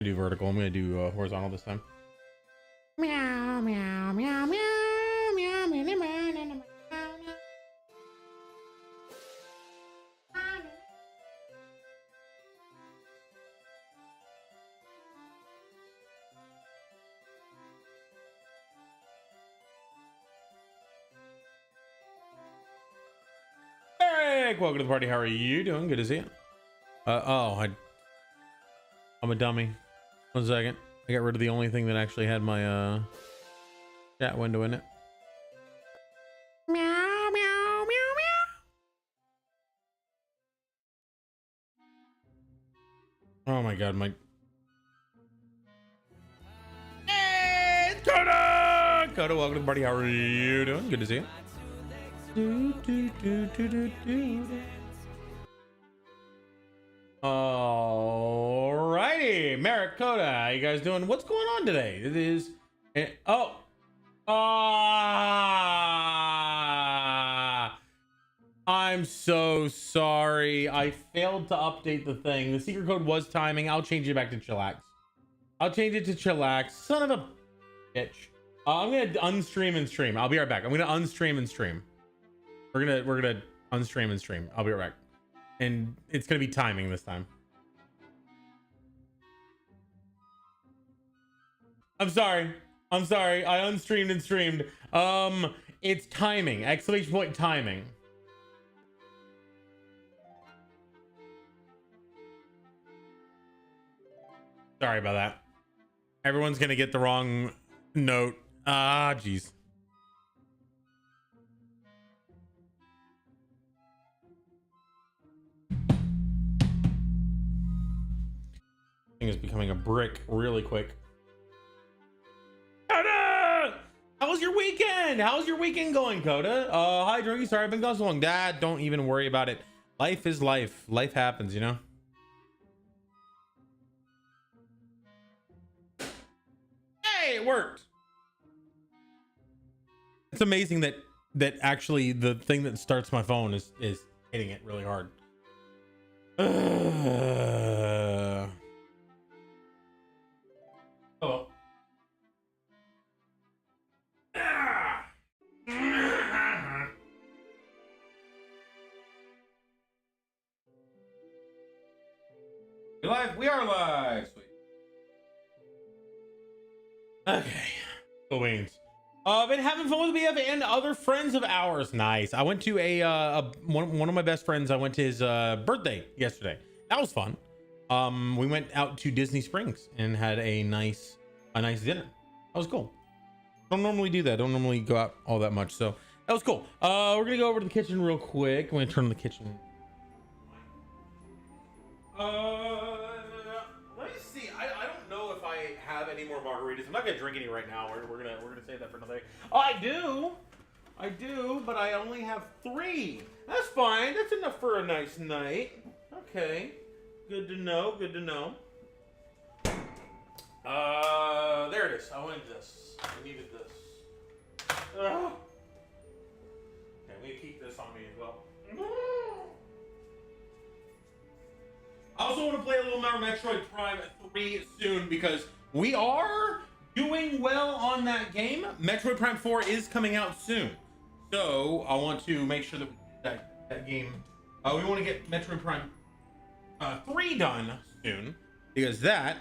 Do vertical. I'm gonna do horizontal this time. Meow, meow, meow, meow, meow, meow, meow, meow, meow, meow. Eric, welcome to the party. How are you doing? Good to see you. I'm a dummy. 1 second. I got rid of the only thing that actually had my chat window in it. Meow, meow, meow, meow. Oh my god, my. Hey, it's Coda! Coda, welcome to the party. How are you doing? Good to see you. Alrighty, Merrick, Coda, how you guys doing? What's going on today? It is. I'm so sorry. I failed to update the thing. The secret code was timing. I'll change it back to chillax. I'll change it to chillax. Son of a bitch. I'm gonna unstream and stream. I'll be right back. I'm gonna unstream and stream. We're gonna unstream and stream. I'll be right back. And it's gonna be timing this time. I'm sorry. I'm sorry. I unstreamed and streamed. It's timing. Exclamation point timing. Sorry about that. Everyone's gonna get the wrong note. Ah, jeez. Thing is becoming a brick really quick. Coda! How was your weekend? How's your weekend going, Coda? Hi, Drunky. Sorry I've been gone so long. Dad, don't even worry about it. Life is life. Life happens, you know? Hey, it worked. It's amazing that actually the thing that starts my phone is hitting it really hard. Oh. We live? We are live. Sweet. Okay. Cool beans. Been having fun with BF and other friends of ours. Nice. I went to one of my best friends. I went to his birthday yesterday. That was fun. We went out to Disney Springs and had a nice dinner. That was cool. Don't normally do that. Don't normally go out all that much. So that was cool. We're gonna go over to the kitchen real quick. I'm gonna turn on the kitchen. Let me see. I don't know if I have any more margaritas. I'm not gonna drink any right now. We're gonna save that for another day. Oh, I do, but I only have 3. That's fine. That's enough for a nice night. Okay, good to know. Good to know. There it is. I wanted this. I needed this. Okay, I'm gonna keep this on me as well. I also want to play a little more Metroid Prime 3 soon because we are doing well on that game. Metroid Prime 4 is coming out soon. So I want to make sure that we get that game. We want to get Metroid Prime 3 done soon because that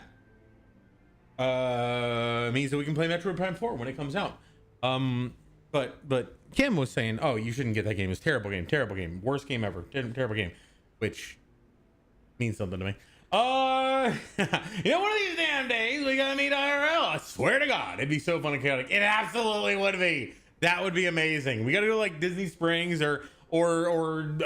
means that we can play Metroid Prime 4 when it comes out. But Kim was saying, oh, you shouldn't get that game. It's terrible game, worst game ever, terrible game, which means something to me. You know, one of these damn days we gotta meet IRL. I swear to God, it'd be so fun and chaotic. It absolutely would be. That would be amazing. We gotta go like Disney Springs or the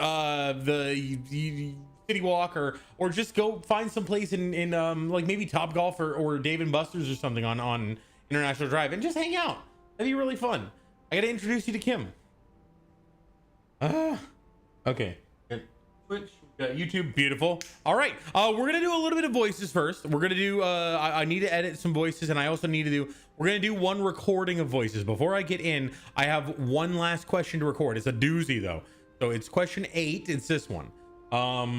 City Walk or just go find some place in like maybe Top Golf or Dave and Buster's or something on International Drive and just hang out. That'd be really fun. I gotta introduce you to Kim. Okay. Twitch, YouTube, beautiful. All right, we're gonna do a little bit of voices first. We're gonna do I need to edit some voices, and I also need to do, we're gonna do one recording of voices. Before I get in, I have one last question to record. It's a doozy though. So it's question 8. It's this one,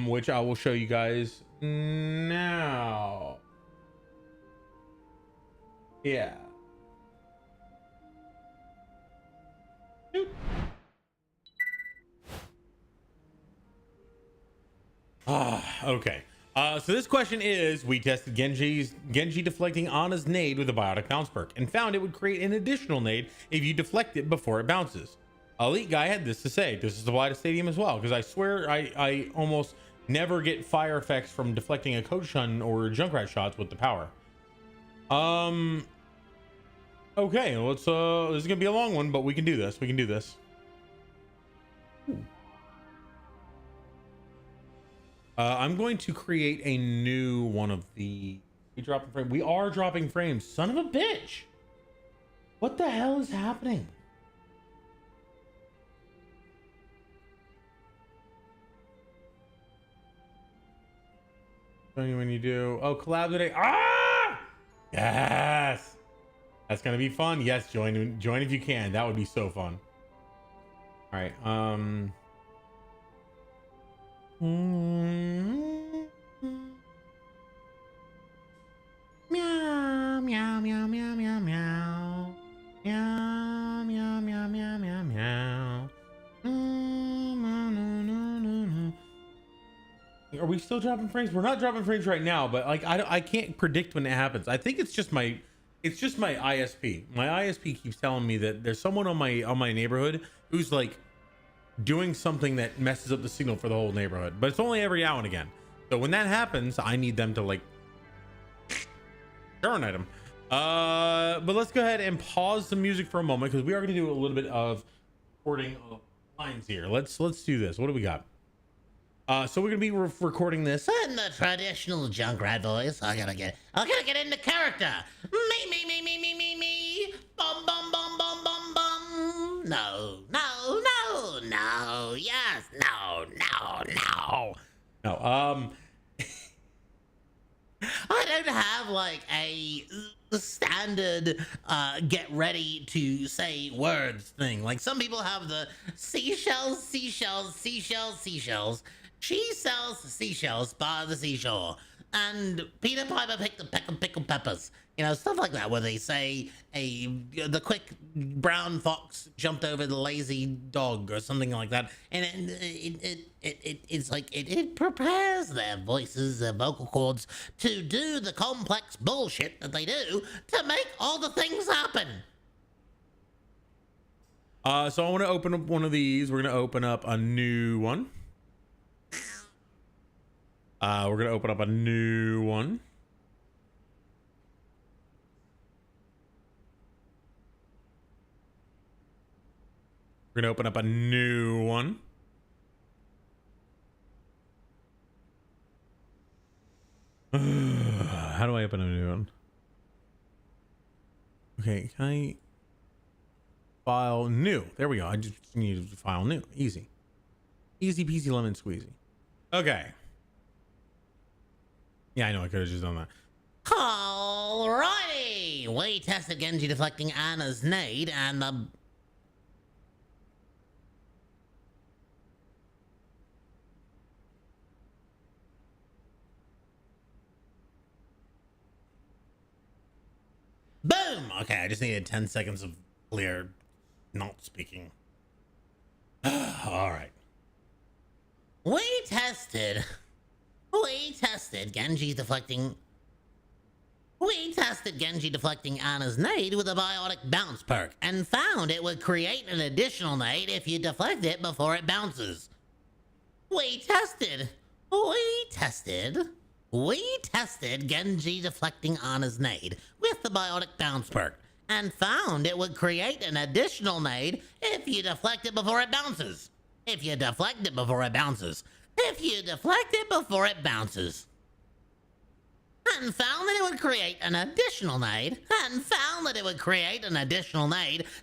which I will show you guys now. Yeah. Doot. Okay. So this question is, we tested Genji deflecting Ana's nade with a biotic bounce perk and found it would create an additional nade if you deflect it before it bounces. Elite guy had this to say. This is applied to Stadium as well, because I swear I almost never get fire effects from deflecting a Coach Shun or Junkrat shots with the power. Okay, let's this is gonna be a long one, but we can do this. We can do this. I'm going to create a new one of the dropping frame. We are dropping frames. Son of a bitch. What the hell is happening? Show you when you do. Oh, collab today. Ah! Yes. That's gonna be fun. Yes, join if you can. That would be so fun. All right. Meow, meow, meow, meow, meow, meow. Meow, meow, meow, meow, meow, meow. Are we still dropping frames? We're not dropping frames right now, but like I can't predict when it happens. I think it's just my ISP. My ISP keeps telling me that there's someone on my neighborhood who's like doing something that messes up the signal for the whole neighborhood, but it's only every now and again. So when that happens, I need them to like terminate them. But let's go ahead and pause the music for a moment, because we are going to do a little bit of recording of lines here. Let's do this. What do we got? So we're gonna be recording this In the traditional Junkrat voice. I gotta get into character. Me. Bum bum bum bum bum bum. No. Yes. No. no I don't have like a standard get ready to say words thing. Like some people have the seashells. She sells seashells by the seashore. And Peter Piper picked the pickled peppers. You know, stuff like that, where they say the quick brown fox jumped over the lazy dog or something like that. And it's like it prepares their voices, their vocal cords to do the complex bullshit that they do to make all the things happen. So I want to open up one of these. We're gonna open up a new one. We're gonna open up a new one. We're gonna open up a new one. How do I open a new one? Okay, can I file new? There we go. I just need to file new. Easy peasy lemon squeezy. Okay. Yeah, I know I could have just done that. Alrighty! We tested Genji deflecting Ana's nade and the... Boom! Okay, I just needed 10 seconds of clear not speaking. Alright. We tested Genji deflecting Ana's nade with a biotic bounce perk and found it would create an additional nade if you deflect it before it bounces. We tested Genji deflecting Ana's nade with the biotic bounce perk and found it would create an additional nade if you deflect it before it bounces. And found that it would create an additional nade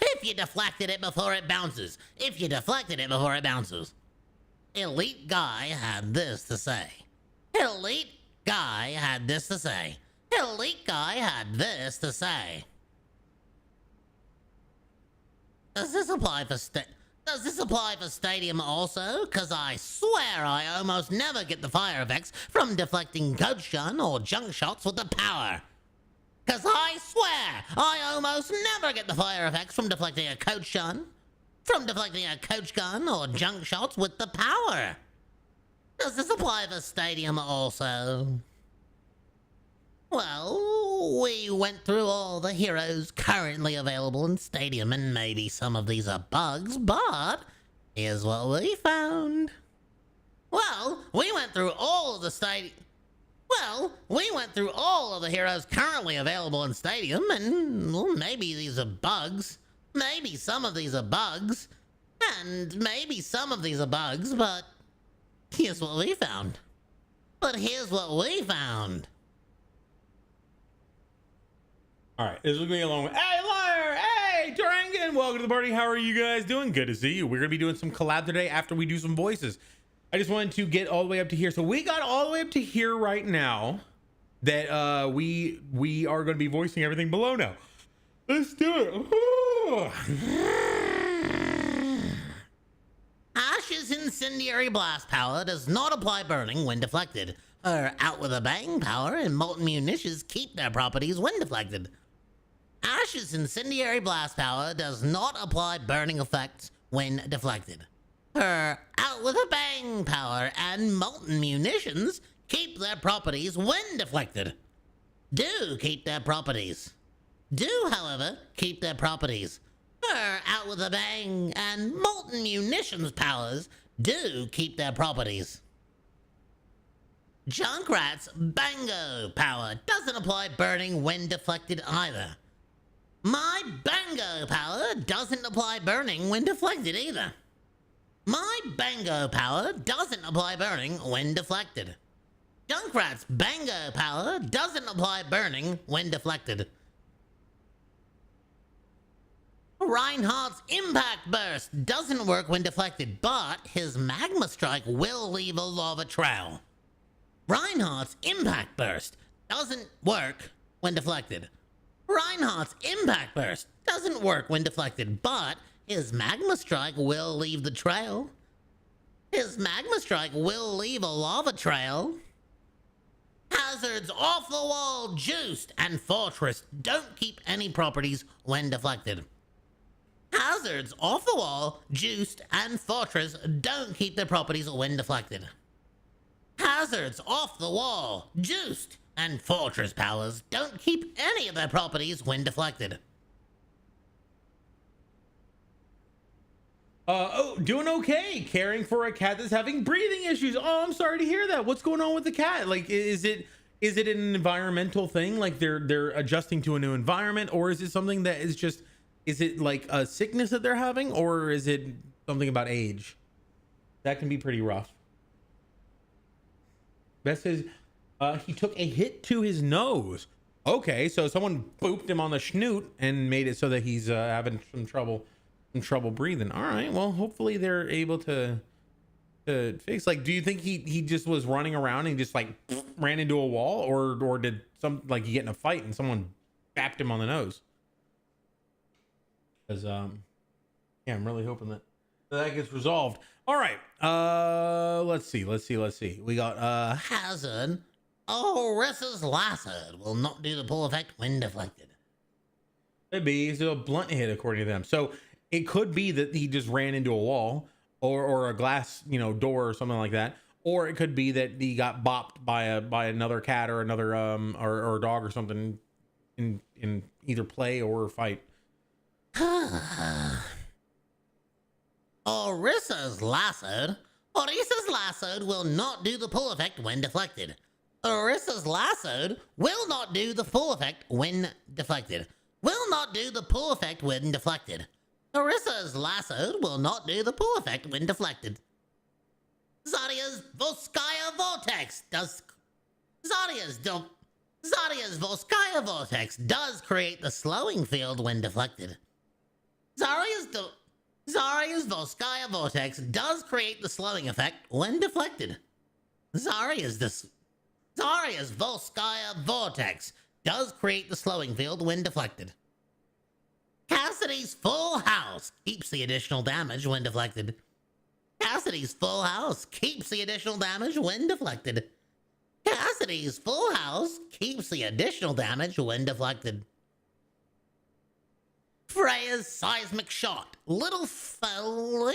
if you deflected it before it bounces. Elite guy had this to say. Does this apply for Stadium also? Cause I swear I almost never get the fire effects from deflecting Coach Shun or junk shots with the power. Cause I swear I almost never get the fire effects from deflecting a coach gun. From deflecting a coach gun or junk shots with the power. Does this apply for Stadium also? Well, we went through all the heroes currently available in Stadium, and maybe some of these are bugs, but here's what we found. Well, we went through all of the heroes currently available in Stadium, and well, maybe these are bugs. Maybe some of these are bugs. And maybe some of these are bugs, but here's what we found. All right, this is gonna be a long one. Hey, liar! Hey, Durangan! Welcome to the party. How are you guys doing? Good to see you. We're gonna be doing some collab today after we do some voices. I just wanted to get all the way up to here. So we got all the way up to here right now. That we are gonna be voicing everything below now. Let's do it. Ash's incendiary blast power does not apply burning when deflected. Her out with a bang power and molten munitions keep their properties when deflected. Ash's incendiary blast power does not apply burning effects when deflected. Her out with a bang power and molten munitions keep their properties when deflected. Do, however, keep their properties. Her out with a bang and molten munitions powers do keep their properties. Junkrat's Bango power doesn't apply burning when deflected either. My Bango power doesn't apply burning when deflected either. My Bango power doesn't apply burning when deflected. Junkrat's Bango power doesn't apply burning when deflected. Reinhardt's Impact Burst doesn't work when deflected, but his Magma Strike will leave a lava trail. Reinhardt's Impact Burst doesn't work when deflected. Reinhardt's Impact Burst doesn't work when deflected, but his Magma Strike will leave the trail. His Magma Strike will leave a lava trail. Hazards Off the Wall, Juiced, and Fortress don't keep any properties when deflected. Hazards Off the Wall, Juiced, and Fortress don't keep their properties when deflected. Hazards Off the Wall, Juiced, and Fortress powers don't keep any of their properties when deflected. Doing okay. Caring for a cat that's having breathing issues. Oh, I'm sorry to hear that. What's going on with the cat? Like, is it an environmental thing? Like they're adjusting to a new environment, or is it something that is just? Is it like a sickness that they're having, or is it something about age? That can be pretty rough. Beth says he took a hit to his nose. Okay, so someone booped him on the schnoot and made it so that he's having some trouble breathing. All right, well, hopefully they're able to fix. Like, do you think he just was running around and just like ran into a wall, or did he get in a fight and someone bapped him on the nose? Because yeah, I'm really hoping that gets resolved. All right, let's see. We got Hazard. Orissa's Lasso will not do the pull effect when deflected. Could be it's a blunt hit according to them. So it could be that he just ran into a wall or a glass, door or something like that. Or it could be that he got bopped by another cat or another or a dog or something in either play or fight. Orissa's Lassoed will not do the pull effect when deflected. Orissa's Lassoed will not do the full effect when deflected. Orissa's Lassoed will not do the pull effect when deflected. Zarya's Volskaya Vortex does create the slowing field when deflected. Zarya's Volskaya Vortex does create the slowing effect when deflected. Zarya's Volskaya Vortex does create the slowing field when deflected. Cassidy's Full House keeps the additional damage when deflected. Cassidy's Full House keeps the additional damage when deflected. Cassidy's Full House keeps the additional damage when deflected. Freya's seismic shot. Little felled,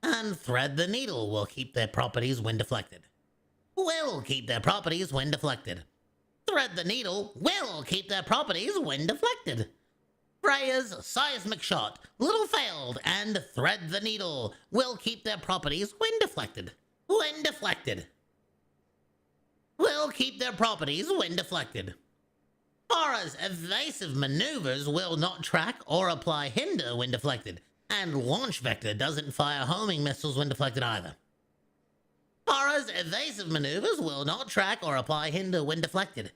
and thread the needle will keep their properties when deflected. Will keep their properties when deflected. Thread the needle will keep their properties when deflected. Freya's seismic shot, little failed, and thread the needle will keep their properties when deflected. When deflected. Will keep their properties when deflected. Aura's evasive maneuvers will not track or apply hinder when deflected, and launch vector doesn't fire homing missiles when deflected either. Aura's evasive maneuvers will not track or apply hinder when deflected.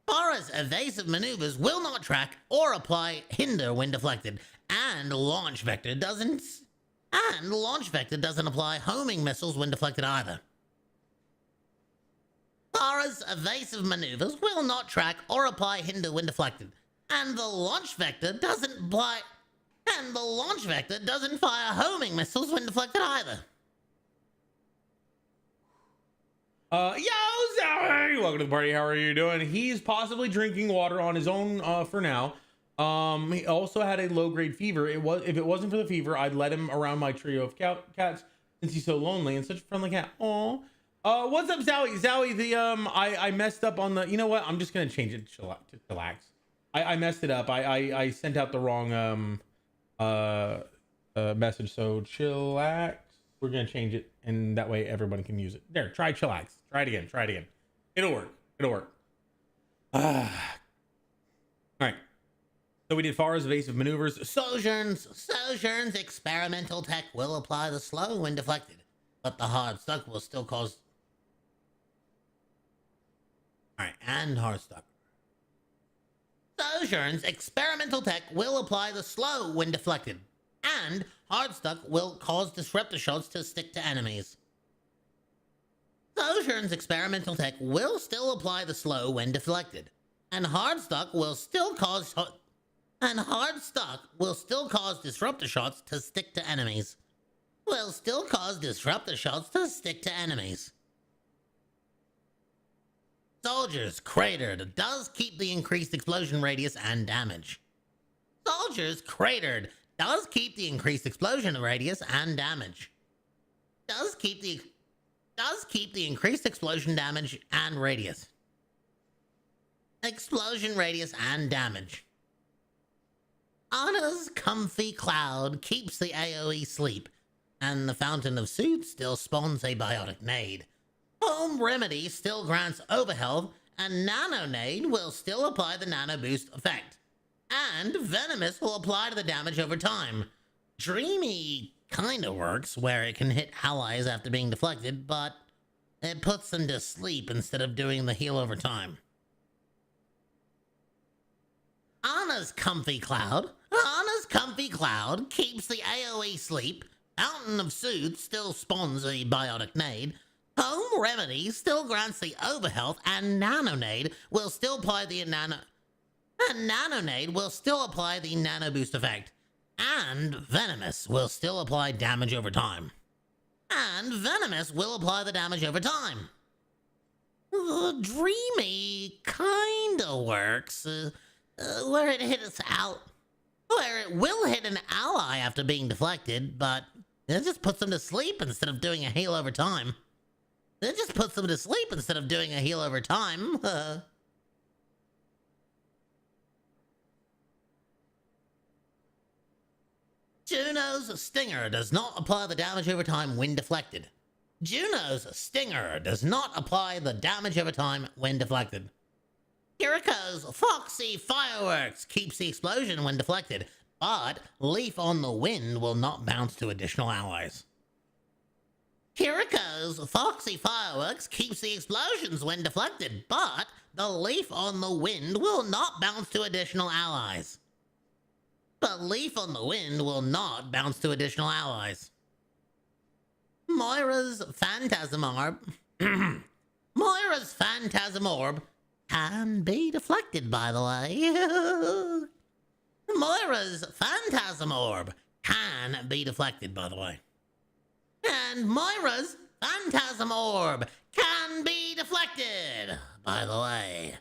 Aura's evasive maneuvers will not track or apply hinder when deflected, and launch vector doesn't apply homing missiles when deflected either. Aura's evasive maneuvers will not track or apply hinder when deflected, and the launch vector doesn't fire homing missiles when deflected either. Yo, Zowie! Welcome to the party. How are you doing? He's possibly drinking water on his own for now. He also had a low-grade fever. If it wasn't for the fever, I'd let him around my trio of cats since he's so lonely and such a friendly cat. Aw. What's up, Zowie? Zowie, I messed up on the. You know what? I'm just gonna change it to chillax. I messed it up. I sent out the wrong message. So chillax. We're gonna change it, and that way everyone can use it. There, try chillax. Try it again. Try it again. It'll work. It'll work. All right. So we did Farah's evasive maneuvers. Sojourn's experimental tech will apply the slow when deflected, but the hard stuck will still cause. All right, and hard stuck. Sojourn's experimental tech will apply the slow when deflected, and hard stuck will cause disruptor shots to stick to enemies. Sojourn's experimental tech will still apply the slow when deflected, and hard stuck will still cause disruptor shots to stick to enemies. Will still cause disruptor shots to stick to enemies. Soldiers cratered does keep the increased explosion radius and damage. Soldiers cratered does keep the increased explosion radius and damage. Does keep the increased explosion damage and radius. Explosion radius and damage. Anna's comfy cloud keeps the AoE sleep, and the Fountain of Soothe still spawns a biotic nade. Home Remedy still grants overhealth, and Nano Nade will still apply the Nano Boost effect. And Venomous will apply to the damage over time. Dreamy kinda works, where it can hit allies after being deflected, but it puts them to sleep instead of doing the heal over time. Anna's Comfy Cloud keeps the AoE sleep. Fountain of Soothe still spawns a biotic nade. Home Remedy still grants the overhealth, and Nano Nade will still apply the Nano Boost effect. And Venomous will still apply damage over time. Dreamy kinda works, where it will hit an ally after being deflected, but it just puts them to sleep instead of doing a heal over time. Juno's Stinger does not apply the damage over time when deflected. Kiriko's Foxy Fireworks keeps the explosion when deflected, but Leaf on the Wind will not bounce to additional allies. Kiriko's Foxy Fireworks keeps the explosions when deflected, but the Leaf on the Wind will not bounce to additional allies. Moira's Phantasm Orb can be deflected, by the way. And Moira's Phantasm Orb can be deflected, by the way.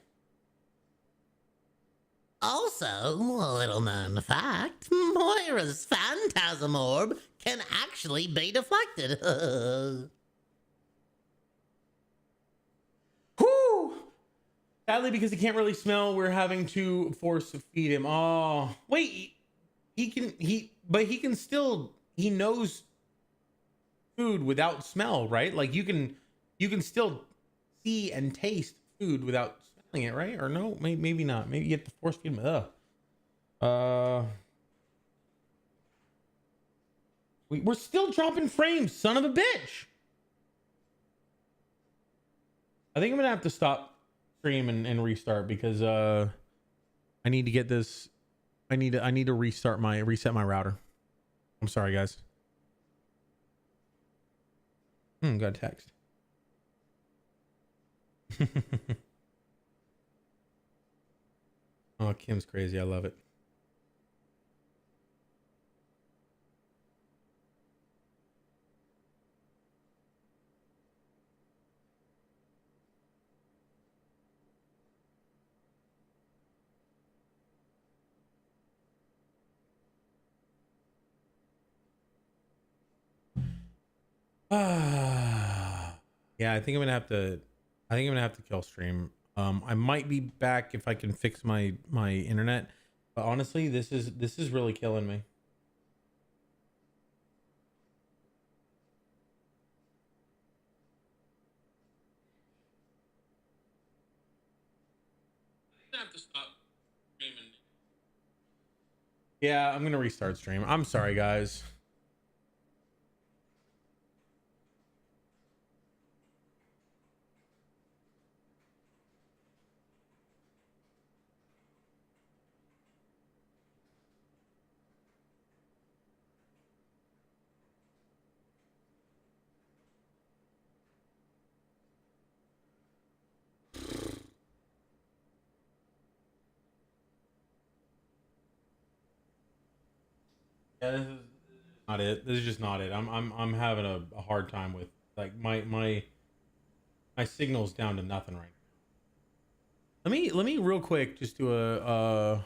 Also, a little known fact, Moira's phantasm orb can actually be deflected. Whew! Sadly, because he can't really smell, we're having to force feed him. Oh, wait, but he can still, he knows food without smell, right? Like you can still see and taste food without smelling it, right? Or no, maybe not. Maybe you have to force feed him. We're still dropping frames, son of a bitch. I think I'm gonna have to stop stream and restart because I need to get this. I need to reset my router. I'm sorry, guys. Got a text. Oh, Kim's crazy. I love it. Yeah, I think I'm gonna have to. I think I'm gonna have to kill stream. I might be back if I can fix my internet, but honestly, this is really killing me. I have to stop streaming. Yeah, I'm gonna restart stream. I'm sorry, guys. Yeah, this is not it. This is just not it. I'm having a hard time with like my signal's down to nothing right now. Let me real quick just do a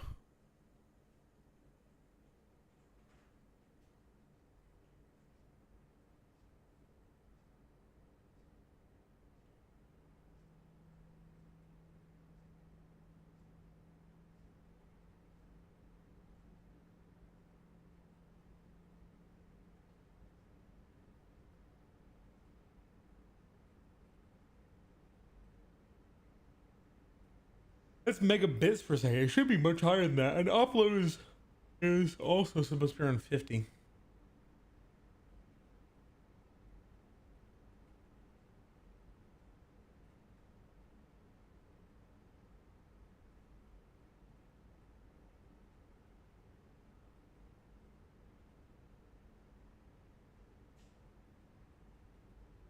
That's megabits per second. It should be much higher than that. And upload is also supposed to be around 50.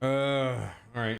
All right.